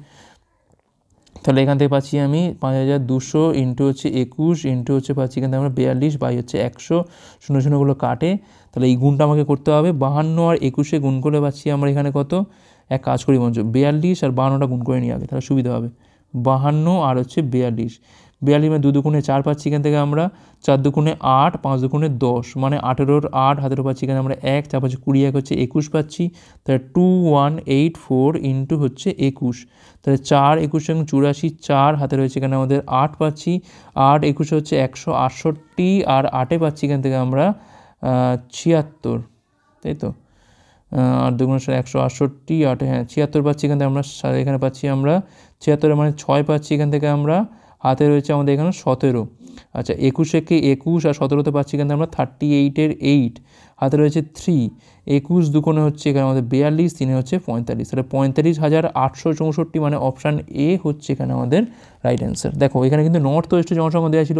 তাহলে এখান থেকে পাচ্ছি আমি 5200 ইন্টু হচ্ছে 21 ইন্টু হচ্ছে পাচ্ছি এখান থেকে আমরা 42 বাই হচ্ছে 100, 0 কাটে, তাহলে এই গুণটা আমাকে করতে হবে, 52 আর 21-এ গুণ করে পাচ্ছি আমরা এখানে কত, এক কাজ করি মঞ্চ 42 আর 52টা গুণ করে নিয়ে আগে, তাহলে সুবিধা হবে 52 আর হচ্ছে 42 মানে 2 দুগুণে 4 পাচ্ছি এখান থেকে আমরা, 4 দুগুণে 8, 5 দুগুণে 10 মানে 18-র 8 হাতের পাচ্ছি এখানে আমরা 1, 4 পাচ্ছি 20, 1 হচ্ছে 21 পাচ্ছি, তাহলে 2184 ইন্টু হচ্ছে 21, তাহলে 4 21 এবং 84, 4 হাতে রয়েছে এখানে আমাদের 8 পাচ্ছি, 8 21 হচ্ছে 168 আর 8-এ পাচ্ছি এখান থেকে আমরা 76, তাই তো 8 দুগুণ 168, 8 হ্যাঁ 76 পাচ্ছি এখান থেকে আমরা, এখানে পাচ্ছি আমরা 76 মানে 6 পাচ্ছি এখান থেকে আমরা, হাতে রয়েছে আমাদের এখানে 17। আচ্ছা 21-এ 21 আর 17-তে পাচ্ছি এখান থেকে আমরা 38-এর 8, হাতে রয়েছে 3, 21 দুকোণে হচ্ছে এখানে আমাদের 42, 3 হচ্ছে 45, তাহলে 45,864, মানে অপশান এ হচ্ছে এখানে আমাদের রাইট অ্যান্সার। দেখো এখানে কিন্তু নর্থ ওয়েস্টের জনসংখ্যা দেওয়া ছিল,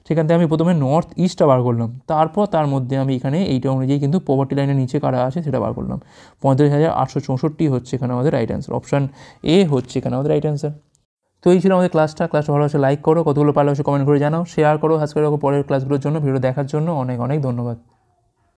সেখান থেকে আমি প্রথমে নর্থ ইস্টটা বার করলাম, তারপর তার মধ্যে আমি এখানে এইটা অনুযায়ী কিন্তু পভার্টি লাইনের নিচে কারা আছে সেটা বার করলাম। 45,864 হচ্ছে এখানে আমাদের রাইট অ্যান্সার, অপশান এ হচ্ছে এখানে আমাদের রাইট অ্যান্সার। তো এই ছিল আমাদের ক্লাসটা ভালো হচ্ছে লাইক করো, কতগুলো পারলে অবশ্যই কমেন্ট করে জানাও, শেয়ার করো, সাবস্ক্রাইব করো পরের ক্লাসগুলোর জন্য। ভিডিও দেখার জন্য অনেক অনেক ধন্যবাদ।